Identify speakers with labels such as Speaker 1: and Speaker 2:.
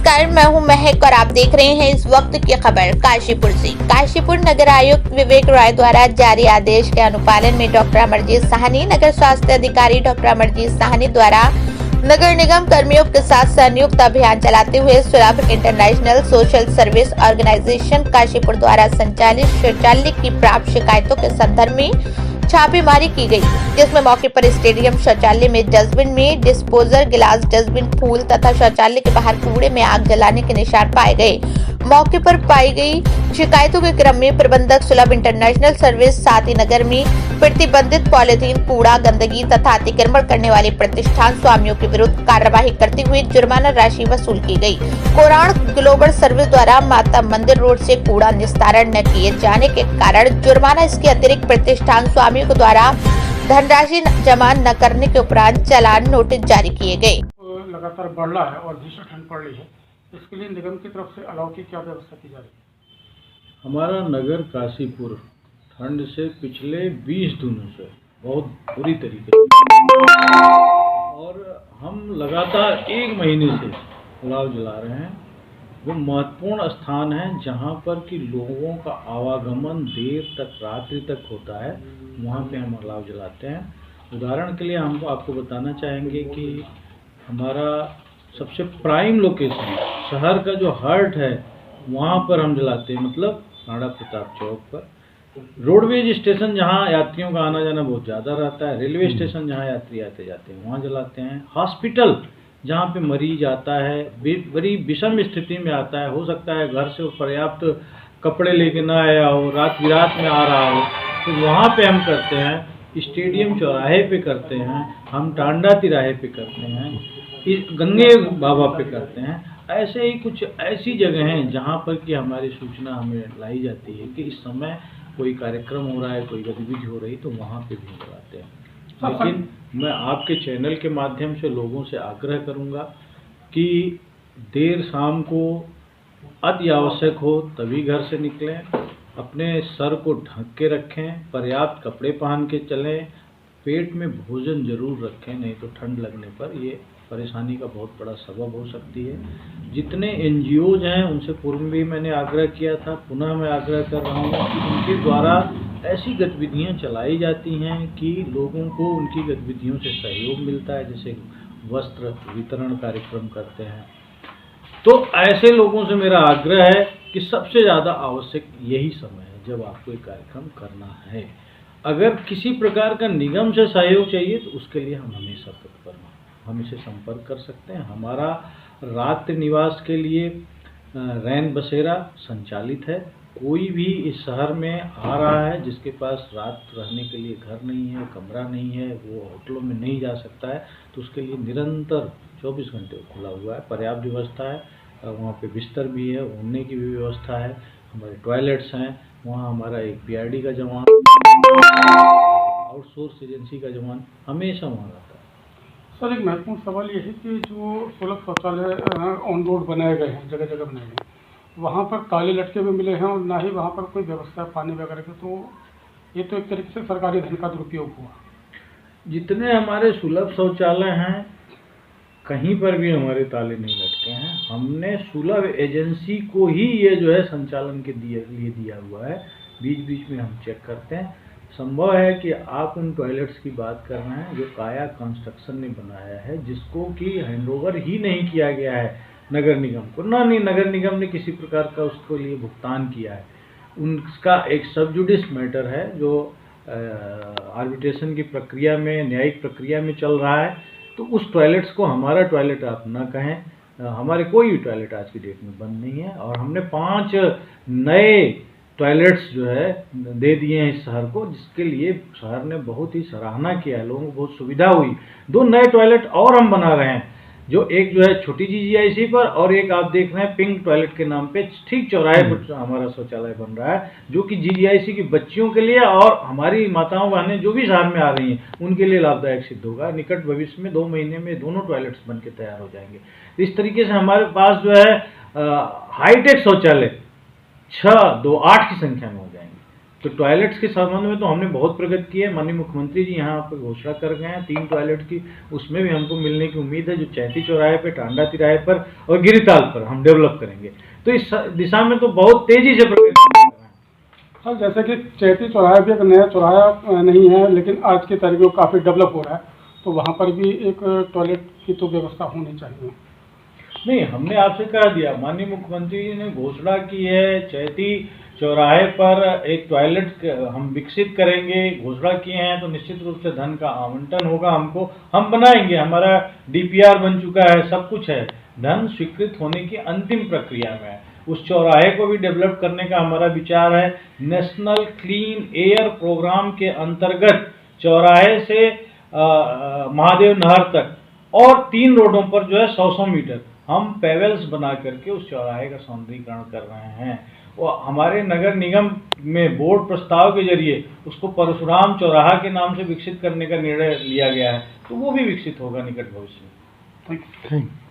Speaker 1: नमस्कार, मैं हूं महक और आप देख रहे हैं इस वक्त की खबर काशीपुर से। काशीपुर नगर आयुक्त विवेक राय द्वारा जारी आदेश के अनुपालन में डॉक्टर अमरजीत साहनी, नगर स्वास्थ्य अधिकारी डॉक्टर अमरजीत साहनी द्वारा नगर निगम कर्मियों के साथ संयुक्त अभियान चलाते हुए Sulabh international social service organisation Kashipur द्वारा संचालित शौचालय की प्राप्त शिकायतों के संदर्भ में छापेमारी की गई, जिसमें मौके पर स्टेडियम शौचालय में डस्टबिन में डिस्पोजर गिलास, डस्टबिन, फूल तथा शौचालय के बाहर कूड़े में आग जलाने के निशान पाए गए। मौके पर पाई गई शिकायतों के क्रम में प्रबंधक सुलभ इंटरनेशनल सर्विस साथी नगर में प्रतिबंधित पॉलिथीन, कूड़ा, गंदगी तथा अतिक्रमण करने वाले प्रतिष्ठान स्वामियों के विरुद्ध कार्यवाही करते हुए जुर्माना राशि वसूल की गई। कोराण ग्लोबल सर्विस द्वारा माता मंदिर रोड से कूड़ा निस्तारण न किए जाने के कारण जुर्माना, इसके अतिरिक्त प्रतिष्ठान स्वामियों के द्वारा धनराशि जमा न करने के उपरांत चालान नोटिस जारी किए गए।
Speaker 2: लगातार बढ़ रहा है और भीषण ठंड पड़ रही है, इसके लिए निगम की तरफ से अलाव की क्या व्यवस्था की जा रही है?
Speaker 3: हमारा नगर काशीपुर ठंड से पिछले 20 दिनों से बहुत बुरी तरीके से और हम लगातार 1 महीने से अलाव जला रहे हैं। वो महत्वपूर्ण स्थान है जहाँ पर कि लोगों का आवागमन देर तक, रात्रि तक होता है, वहाँ पे हम अलाव जलाते हैं। उदाहरण के लिए हम आपको बताना चाहेंगे कि हमारा सबसे प्राइम लोकेशन, शहर का जो हार्ट है, वहाँ पर हम जलाते हैं, मतलब राणा प्रताप चौक पर। रोडवेज स्टेशन जहाँ यात्रियों का आना जाना बहुत ज़्यादा रहता है, रेलवे स्टेशन जहाँ यात्री आते जाते हैं, वहाँ जलाते हैं। हॉस्पिटल जहाँ पे मरीज आता है, बड़ी विषम स्थिति में आता है, हो सकता है घर से वो पर्याप्त कपड़े लेके ना आया हो, रात बिरात में आ रहा हो, तो वहाँ पे हम करते हैं। स्टेडियम चौराहे पे करते हैं, हम टांडा तिराहे पे करते हैं, गंगे बाबा पे करते हैं। ऐसे ही कुछ ऐसी जगह हैं जहाँ पर कि हमारी सूचना हमें लाई जाती है कि इस समय कोई कार्यक्रम हो रहा है, कोई गतिविधि हो रही, तो वहाँ पे भी कराते हैं। लेकिन मैं आपके चैनल के माध्यम से लोगों से आग्रह करूँगा कि देर शाम को अति आवश्यक हो तभी घर से निकलें, अपने सर को ढक के रखें, पर्याप्त कपड़े पहन के चलें, पेट में भोजन जरूर रखें, नहीं तो ठंड लगने पर ये परेशानी का बहुत बड़ा सबब हो सकती है। जितने एनजीओज हैं उनसे पूर्व भी मैंने आग्रह किया था, पुनः मैं आग्रह कर रहा हूँ कि उनके द्वारा ऐसी गतिविधियाँ चलाई जाती हैं कि लोगों को उनकी गतिविधियों से सहयोग मिलता है, जैसे वस्त्र वितरण कार्यक्रम करते हैं। तो ऐसे लोगों से मेरा आग्रह है कि सबसे ज़्यादा आवश्यक यही समय है जब आपको एक कार्यक्रम करना है। अगर किसी प्रकार का निगम से सहयोग चाहिए तो उसके लिए हम हमेशा तत्पर हैं, हम इसे संपर्क कर सकते हैं। हमारा रात्रि निवास के लिए रैन बसेरा संचालित है। कोई भी इस शहर में आ रहा है जिसके पास रात रहने के लिए घर नहीं है, कमरा नहीं है, वो होटलों में नहीं जा सकता है, तो उसके लिए निरंतर 24 घंटे खुला हुआ है, पर्याप्त व्यवस्था है। वहाँ पे बिस्तर भी है, ओढ़ने की भी व्यवस्था है, हमारे टॉयलेट्स हैं, वहाँ हमारा एक पीआरडी का जवान, आउटसोर्स एजेंसी का जवान हमेशा वहाँ रहता है।
Speaker 2: सर, एक महत्वपूर्ण सवाल ये है कि जो सुलभ शौचालय ऑन रोड बनाए गए हैं, जगह जगह बनाए गए हैं, वहाँ पर ताले लटके हुए मिले हैं और ना ही वहाँ पर कोई व्यवस्था पानी वगैरह की, तो ये तो एक तरीके से सरकारी धन का दुरुपयोग हुआ।
Speaker 3: जितने हमारे सुलभ शौचालय हैं, कहीं पर भी हमारे ताले नहीं लटके हैं। हमने सुलभ एजेंसी को ही ये जो है संचालन के लिए दिया हुआ है। बीच बीच में हम चेक करते हैं। संभव है कि आप उन टॉयलेट्स की बात कर रहे हैं जो काया कंस्ट्रक्शन ने बनाया है, जिसको कि हैंडओवर ही नहीं किया गया है नगर निगम को, ना नहीं नगर निगम ने किसी प्रकार का उसके लिए भुगतान किया है। उनका एक सब जुडिस मैटर है जो आर्बिट्रेशन की प्रक्रिया में, न्यायिक प्रक्रिया में चल रहा है। तो उस टॉयलेट्स को हमारा टॉयलेट आप ना कहें। हमारे कोई भी टॉयलेट आज की डेट में बंद नहीं है और हमने 5 नए टॉयलेट्स जो है दे दिए हैं इस शहर को, जिसके लिए शहर ने बहुत ही सराहना किया है, लोगों को बहुत सुविधा हुई। 2 नए टॉयलेट और हम बना रहे हैं, जो एक जो है छोटी जीजीआईसी पर और एक आप देख रहे हैं पिंक टॉयलेट के नाम पे ठीक चौराहे पर हमारा शौचालय बन रहा है, जो कि जीजीआईसी की बच्चियों के लिए और हमारी माताओं बहनें जो भी शहर में आ रही हैं उनके लिए लाभदायक सिद्ध होगा। निकट भविष्य में 2 महीने में दोनों टॉयलेट्स बन के तैयार हो जाएंगे। इस तरीके से हमारे पास जो है हाईटेक शौचालय 6, 2, 8 की संख्या में हो जाएंगे। तो टॉयलेट्स के संबंध में तो हमने बहुत प्रगति की है। माननीय मुख्यमंत्री जी यहाँ पर घोषणा कर गए हैं 3 टॉयलेट की, उसमें भी हमको मिलने की उम्मीद है, जो चैती चौराहे पे, टांडा तिराहे पर और गिरिताल पर हम डेवलप करेंगे। तो इस दिशा में तो बहुत तेजी से प्रगति कर रहे हैं।
Speaker 2: सर जैसे कि चैती चौराहा भी एक नया चौराहा नहीं है, लेकिन आज की तारीख में काफ़ी डेवलप हो रहा है, तो वहाँ पर भी एक टॉयलेट की तो व्यवस्था होनी चाहिए।
Speaker 3: नहीं, हमने आपसे कह दिया, माननीय मुख्यमंत्री जी ने घोषणा की है चैती चौराहे पर एक टॉयलेट हम विकसित करेंगे, घोषणा किए हैं, तो निश्चित रूप से धन का आवंटन होगा हमको, हम बनाएंगे, हमारा DPR बन चुका है, सब कुछ है, धन स्वीकृत होने की अंतिम प्रक्रिया में है। उस चौराहे को भी डेवलप करने का हमारा विचार है। नेशनल क्लीन एयर प्रोग्राम के अंतर्गत चौराहे से महादेव नहर तक और 3 रोडों पर जो है 100-100 मीटर हम पेवेल्स बना करके उस चौराहे का सौंदर्यीकरण कर रहे हैं। और हमारे नगर निगम में बोर्ड प्रस्ताव के जरिए उसको परशुराम चौराहा के नाम से विकसित करने का निर्णय लिया गया है, तो वो भी विकसित होगा निकट भविष्य में।
Speaker 2: Thank you.